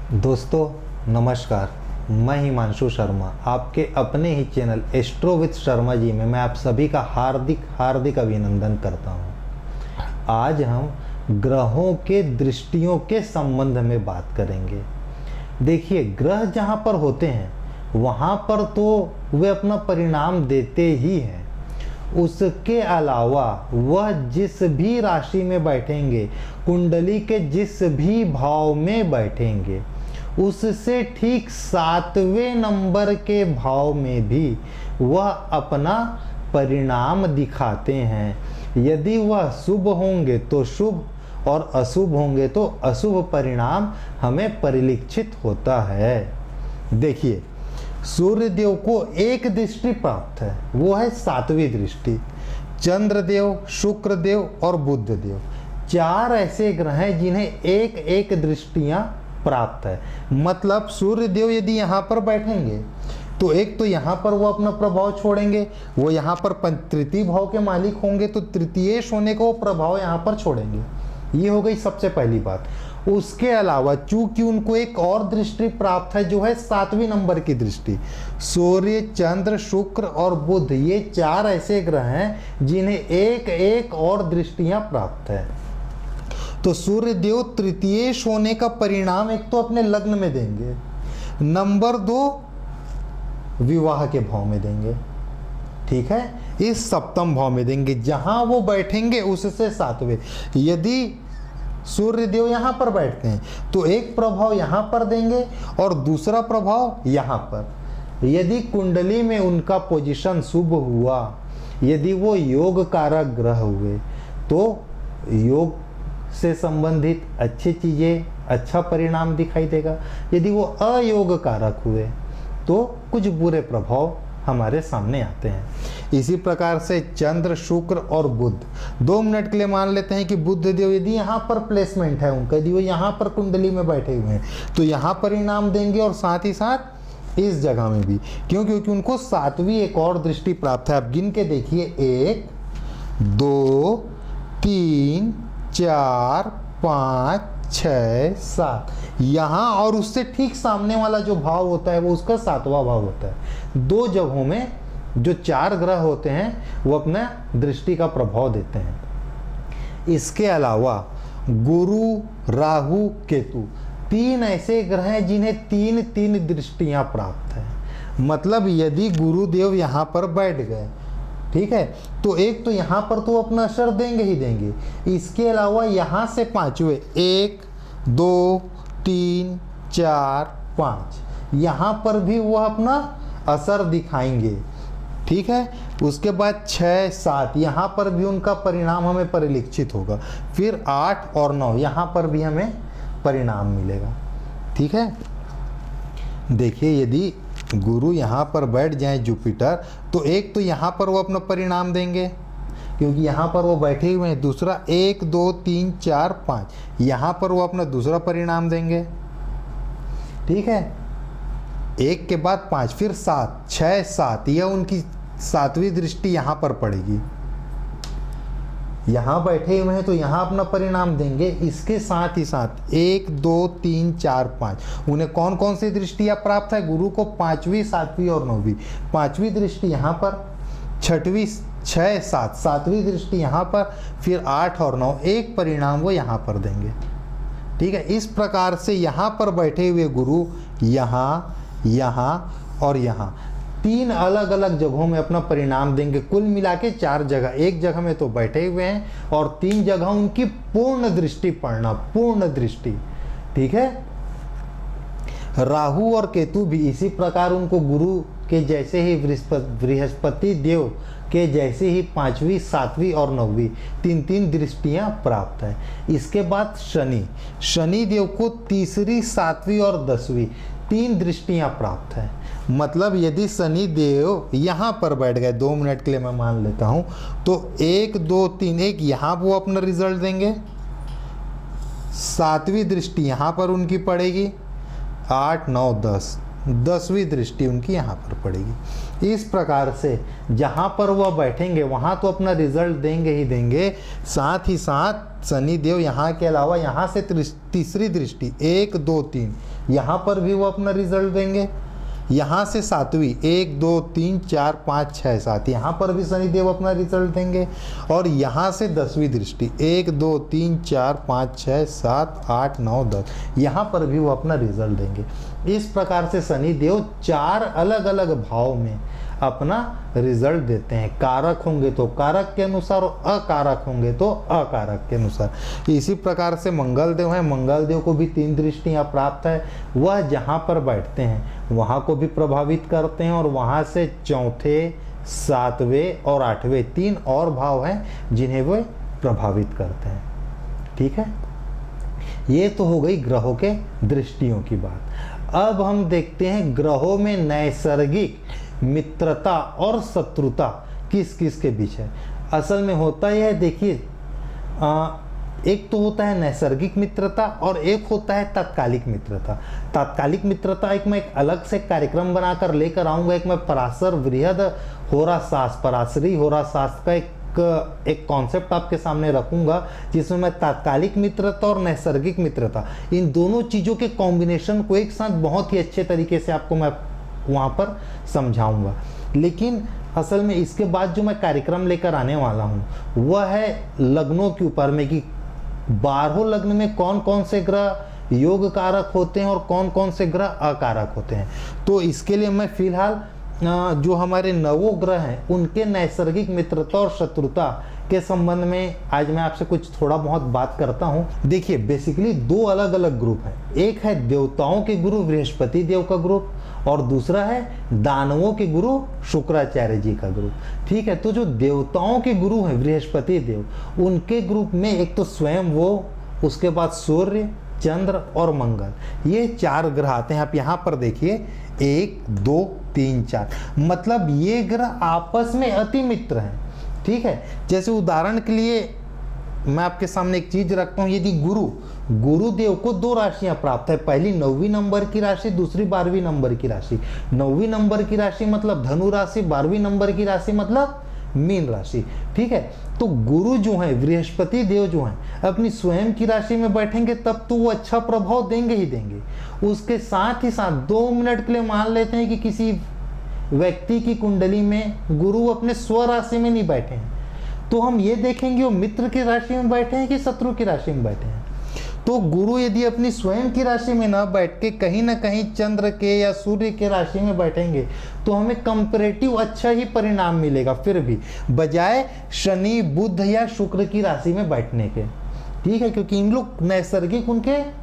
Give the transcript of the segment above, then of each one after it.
दोस्तों नमस्कार, मैं हिमांशु शर्मा आपके अपने ही channel astro with Sharma ji में मैं आप सभी का हार्दिक अभिनंदन करता हूं। आज हम ग्रहों के दृष्टियों के संबंध में बात करेंगे। देखिए, ग्रह जहां पर होते हैं वहां पर तो वे अपना परिणाम देते ही हैं। उसके अलावा वह जिस भी राशि में बैठेंगे, कुंडली के जिस भी भाव में बैठेंगे, उससे ठीक 7वें नंबर के भाव में भी वह अपना परिणाम दिखाते हैं। यदि वह शुभ होंगे तो शुभ और अशुभ होंगे तो अशुभ परिणाम हमें परिलक्षित होता है। देखिए, सूर्य देव को एक दृष्टि प्राप्त है, वो है 7वीं दृष्टि। चंद्रदेव, शुक्र देव और बुध देव, 4 ऐसे ग्रह हैं जिन्हें एक एक दृष्टियां प्राप्त है। मतलब सूर्य देव यदि यहाँ पर बैठेंगे तो एक तो यहाँ पर वो अपना प्रभाव छोड़ेंगे, वो यहाँ पर तृतीय भाव के मालिक होंगे तो तृतीयेश होने का वो प्रभाव यहाँ पर छोड़ेंगे। ये हो गई सबसे पहली बात। उसके अलावा चूंकि उनको एक और दृष्टि प्राप्त है जो है 7वीं नंबर की दृष्टि। सूर्य, चंद्र, शुक्र और बुध, ये 4 ऐसे ग्रह हैं जिन्हें एक एक और दृष्टियां प्राप्त है। तो सूर्य देव तृतीयेश होने का परिणाम एक तो अपने लग्न में देंगे, नंबर 2 विवाह के भाव में देंगे, ठीक है, इस 7वें भाव में देंगे जहां वो बैठेंगे उससे 7वें। यदि सूर्य देव यहाँ पर बैठते हैं तो एक प्रभाव यहाँ पर देंगे और दूसरा प्रभाव यहाँ पर। यदि कुंडली में उनका पोजीशन शुभ हुआ, यदि वो योग कारक ग्रह हुए तो योग से संबंधित अच्छी चीजें, अच्छा परिणाम दिखाई देगा। यदि वो अयोग कारक हुए तो कुछ बुरे प्रभाव हमारे सामने आते हैं। इसी प्रकार से चंद्र, शुक्र और बुध, 2 मिनट के लिए मान लेते हैं कि बुध देव यदि यहाँ पर प्लेसमेंट है उनका, यदि वो यहाँ पर कुंडली में बैठे हुए हैं तो यहाँ परिणाम देंगे और साथ ही साथ इस जगह में भी। क्यों? क्योंकि उनको 7वीं एक और दृष्टि प्राप्त है। आप गिन के देखिए, 1 2 3 4 5 6 7, यहाँ और उससे ठीक सामने वाला जो भाव होता है वो उसका 7वां भाव होता है। 2 जगहों में जो 4 ग्रह होते हैं वो अपना दृष्टि का प्रभाव देते हैं। इसके अलावा गुरु, राहु, केतु, 3 ऐसे ग्रह हैं जिन्हें 3 दृष्टियां प्राप्त है। मतलब यदि गुरुदेव यहाँ पर बैठ गए, ठीक है, तो एक तो यहाँ पर तो अपना असर देंगे ही देंगे। इसके अलावा यहाँ से 5वें, 1 2 3 4 5, यहाँ पर भी वह अपना असर दिखाएंगे, ठीक है। उसके बाद 6 7, यहाँ पर भी उनका परिणाम हमें परिलक्षित होगा। फिर 8 और 9, यहाँ पर भी हमें परिणाम मिलेगा, ठीक है। देखिए, यदि गुरु यहाँ पर बैठ जाए जुपिटर, तो एक तो यहाँ पर वो अपना परिणाम देंगे क्योंकि यहाँ पर वो बैठे हुए हैं। दूसरा 1 2 3 4 5, यहाँ पर वो अपना दूसरा परिणाम देंगे, ठीक है। 1 के बाद 5, फिर 7 6 7, यह उनकी 7वीं दृष्टि यहाँ पर पड़ेगी। यहाँ बैठे हुए हैं तो यहाँ अपना परिणाम देंगे। इसके साथ ही साथ 1 2 3 4 5, उन्हें कौन कौन सी दृष्टियाँ प्राप्त है? गुरु को 5वीं 7वीं और 9वीं। 5वीं दृष्टि यहाँ पर, 6वीं 6 7, 7वीं दृष्टि यहाँ पर, फिर 8 और 9, एक परिणाम वो यहाँ पर देंगे, ठीक है। इस प्रकार से यहाँ पर बैठे हुए गुरु यहाँ, यहाँ और यहाँ 3 अलग अलग जगहों में अपना परिणाम देंगे। कुल मिला के 4 जगह, एक जगह में तो बैठे हुए हैं और 3 जगह उनकी पूर्ण दृष्टि पड़ना, पूर्ण दृष्टि, ठीक है। राहु और केतु भी इसी प्रकार, उनको गुरु के जैसे ही बृहस्पति देव के जैसे ही 5वीं 7वीं और 9वीं 3 दृष्टियां प्राप्त है। इसके बाद शनि देव को 3री 7वीं और 10वीं 3 दृष्टियां प्राप्त है। मतलब यदि शनि देव यहाँ पर बैठ गए, 2 मिनट के लिए मैं मान लेता हूँ, तो 1 2 3, एक यहाँ वो अपना रिजल्ट देंगे, 7वीं दृष्टि यहाँ पर उनकी पड़ेगी, 8 9 10, 10वीं दृष्टि उनकी यहाँ पर पड़ेगी। इस प्रकार से जहाँ पर वह बैठेंगे वहाँ तो अपना रिजल्ट देंगे ही देंगे, साथ ही साथ शनि देव यहाँ के अलावा यहाँ से तीसरी दृष्टि 1 2 3 यहाँ पर भी वो अपना रिजल्ट देंगे। यहाँ से 7वीं 1 2 3 4 5 6 7 यहाँ पर भी शनि देव अपना रिजल्ट देंगे। और यहाँ से 10वीं दृष्टि 1 2 3 4 5 6 7 8 9 10 यहाँ पर भी वो अपना रिजल्ट देंगे। इस प्रकार से शनि देव 4 अलग अलग भाव में अपना रिजल्ट देते हैं। कारक होंगे तो कारक के अनुसार और अकारक होंगे तो अकारक के अनुसार। इसी प्रकार से मंगल देव हैं, मंगल देव को भी 3 दृष्टियां प्राप्त है। वह जहां पर बैठते हैं वहां को भी प्रभावित करते हैं और वहां से चौथे 7वें और 8वें 3 और भाव हैं जिन्हें वे प्रभावित करते हैं। ठीक है, ये तो हो गई ग्रहों के दृष्टियों की बात। अब हम देखते हैं ग्रहों में नैसर्गिक मित्रता और शत्रुता किस किस के बीच है। असल में होता यह है, देखिए, एक तो होता है नैसर्गिक मित्रता और एक होता है तात्कालिक मित्रता। तात्कालिक मित्रता मैं एक अलग से कार्यक्रम बनाकर लेकर आऊंगा। एक मैं पराशर वृहद होराशास्त्र, पराशरी होराशास्त्र का एक कॉन्सेप्ट आपके सामने रखूंगा जिसमें मैं तात्कालिक मित्रता और नैसर्गिक मित्रता इन दोनों चीज़ों के कॉम्बिनेशन को एक साथ बहुत ही अच्छे तरीके से आपको मैं वहाँ पर समझाऊंगा। लेकिन असल में इसके बाद जो मैं कार्यक्रम लेकर आने वाला हूँ वह है लग्नों के ऊपर में कि 12 लग्न में कौन कौन से ग्रह योग कारक होते हैं और कौन कौन से ग्रह अकारक होते हैं। तो इसके लिए मैं फिलहाल जो हमारे 9 ग्रह हैं उनके नैसर्गिक मित्रता और शत्रुता के संबंध में आज मैं आपसे कुछ थोड़ा बहुत बात करता हूं। देखिए, बेसिकली 2 अलग अलग ग्रुप हैं। एक है देवताओं के गुरु बृहस्पति देव का ग्रुप और दूसरा है दानवों के गुरु शुक्राचार्य जी का ग्रुप। ठीक है, तो जो देवताओं के गुरु हैं बृहस्पति देव, उनके ग्रुप में एक तो स्वयं वो, उसके बाद सूर्य, चंद्र और मंगल, ये 4 ग्रह आते हैं। आप यहाँ पर देखिए 1 2 3 4, मतलब ये ग्रह आपस में अति मित्र हैं। ठीक है, जैसे उदाहरण के लिए मैं आपके सामने एक चीज रखता हूं। यदि गुरुदेव को 2 राशियां प्राप्त है, पहली 9वीं नंबर की राशि, दूसरी 12वीं नंबर की राशि। 9वीं नंबर की राशि मतलब धनु राशि, 12वीं नंबर की राशि मतलब मीन राशि। ठीक है, तो गुरु जो है बृहस्पति देव जो है अपनी स्वयं की राशि में बैठेंगे तब तो वो अच्छा प्रभाव देंगे ही देंगे। उसके साथ ही साथ 2 मिनट के लिए मान लेते हैं कि किसी व्यक्ति की कुंडली में गुरु अपने स्व राशि में नहीं बैठे हैं, तो हम ये देखेंगे वो मित्र की राशि में बैठे हैं कि शत्रु की राशि में बैठे हैं। तो गुरु यदि अपनी स्वयं की राशि में ना बैठ के कहीं ना कहीं चंद्र के या सूर्य के राशि में बैठेंगे तो हमें कंपैरेटिव अच्छा ही परिणाम मिलेगा, फिर भी बजाय शनि बुध या शुक्र की राशि में बैठने के। ठीक है, क्योंकि इन लोग नैसर्गिक,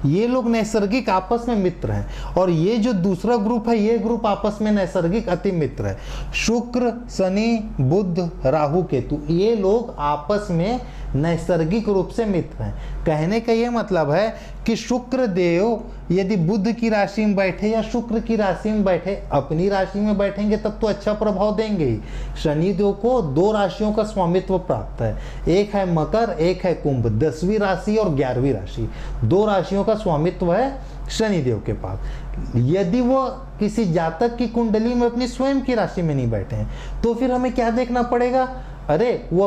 ये लोग नैसर्गिक आपस में मित्र हैं। और ये जो दूसरा ग्रुप है ये ग्रुप आपस में नैसर्गिक अति मित्र है। शुक्र, शनि, बुध, राहु, केतु, ये लोग आपस में नैसर्गिक रूप से मित्र हैं। कहने का ये मतलब है कि शुक्र देव यदि बुध की राशि में बैठे या शुक्र की राशि में बैठे, अपनी राशि में बैठेंगे तब तो अच्छा प्रभाव देंगे ही। शनि देव को 2 राशियों का स्वामित्व प्राप्त है, एक है मकर, एक है कुंभ, 10वीं राशि और 11वीं राशि, 2 राशियों का स्वामित्व है शनि देव के पास। यदि वो किसी जातक की कुंडली में अपनी स्वयं की राशि में नहीं बैठे हैं तो फिर हमें क्या देखना पड़ेगा, अरे वो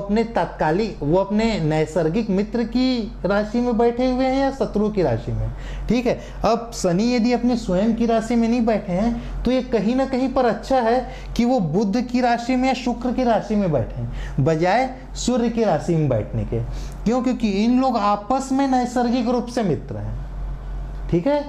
अपने नैसर्गिक मित्र की राशि में बैठे हुए हैं या शत्रु की राशि में। ठीक है, अब शनि यदि अपनी स्वयं की राशि में नहीं बैठे हैं तो ये कहीं ना कहीं पर अच्छा है कि वो बुध की राशि में या शुक्र की राशि में बैठे हैं बजाय सूर्य की राशि में बैठने के। क्यों? क्योंकि इन लोग आपस में नैसर्गिक रूप से मित्र हैं। ठीक है,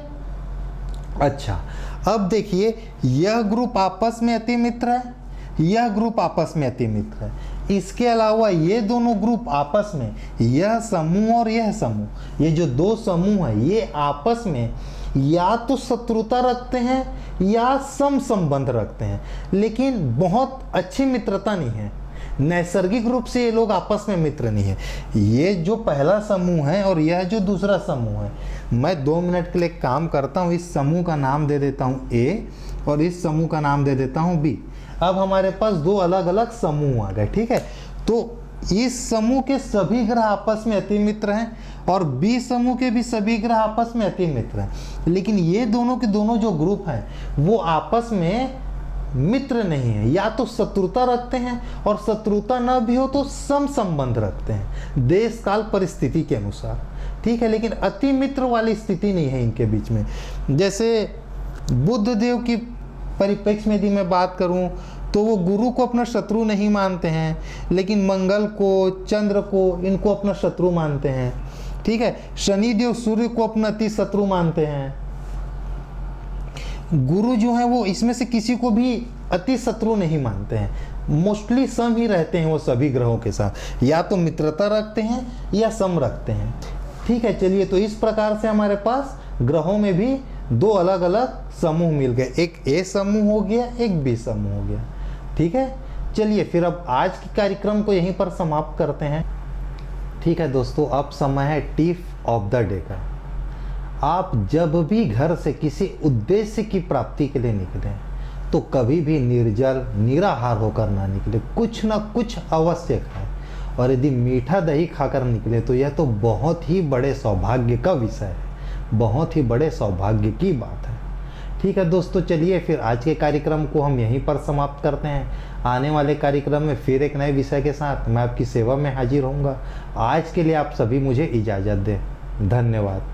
अच्छा, अब देखिए यह ग्रुप आपस में अति मित्र है, यह ग्रुप आपस में अति मित्र है। इसके अलावा ये दोनों ग्रुप आपस में, यह समूह और यह समूह, ये जो 2 समूह है ये आपस में या तो शत्रुता रखते हैं या सम संबंध रखते हैं, लेकिन बहुत अच्छी मित्रता नहीं है। नैसर्गिक रूप से ये लोग आपस में मित्र नहीं है। ये जो पहला समूह है और यह जो दूसरा समूह है, मैं 2 मिनट के लिए काम करता हूँ। इस समूह का नाम दे देता हूँ A और इस समूह का नाम दे देता हूँ B। अब हमारे पास 2 अलग अलग समूह आ गए। ठीक है, तो इस समूह के सभी ग्रह आपस में अति मित्र हैं और बी समूह के भी सभी ग्रह आपस में अति मित्र हैं। लेकिन ये दोनों के दोनों जो ग्रुप हैं वो आपस में मित्र नहीं है, या तो शत्रुता रखते हैं, और शत्रुता न भी हो तो सम संबंध रखते हैं देश काल परिस्थिति के अनुसार, ठीक है। लेकिन अति मित्र वाली स्थिति नहीं है इनके बीच में। जैसे बुद्ध देव की परिप्रेक्ष्य में यदि मैं बात करूं तो वो गुरु को अपना शत्रु नहीं मानते हैं, लेकिन मंगल को, चंद्र को, इनको अपना शत्रु मानते हैं, ठीक है। शनिदेव सूर्य को अपना अति शत्रु मानते हैं। गुरु जो है वो इसमें से किसी को भी अति शत्रु नहीं मानते हैं, मोस्टली सम ही रहते हैं वो सभी ग्रहों के साथ, या तो मित्रता रखते हैं या सम रखते हैं, ठीक है। चलिए, तो इस प्रकार से हमारे पास ग्रहों में भी दो अलग अलग समूह मिल गए, एक ए समूह हो गया, एक बी समूह हो गया, ठीक है। चलिए फिर अब आज के कार्यक्रम को यहीं पर समाप्त करते हैं, ठीक है दोस्तों। अब समय है टिप ऑफ द डे का। आप जब भी घर से किसी उद्देश्य की प्राप्ति के लिए निकलें तो कभी भी निर्जल निराहार होकर ना निकले, कुछ ना कुछ अवश्य खाएं, और यदि मीठा दही खाकर निकले तो यह तो बहुत ही बड़े सौभाग्य का विषय है, बहुत ही बड़े सौभाग्य की बात है, ठीक है दोस्तों। चलिए फिर आज के कार्यक्रम को हम यहीं पर समाप्त करते हैं। आने वाले कार्यक्रम में फिर एक नए विषय के साथ मैं आपकी सेवा में हाजिर होऊंगा। आज के लिए आप सभी मुझे इजाज़त दें। धन्यवाद।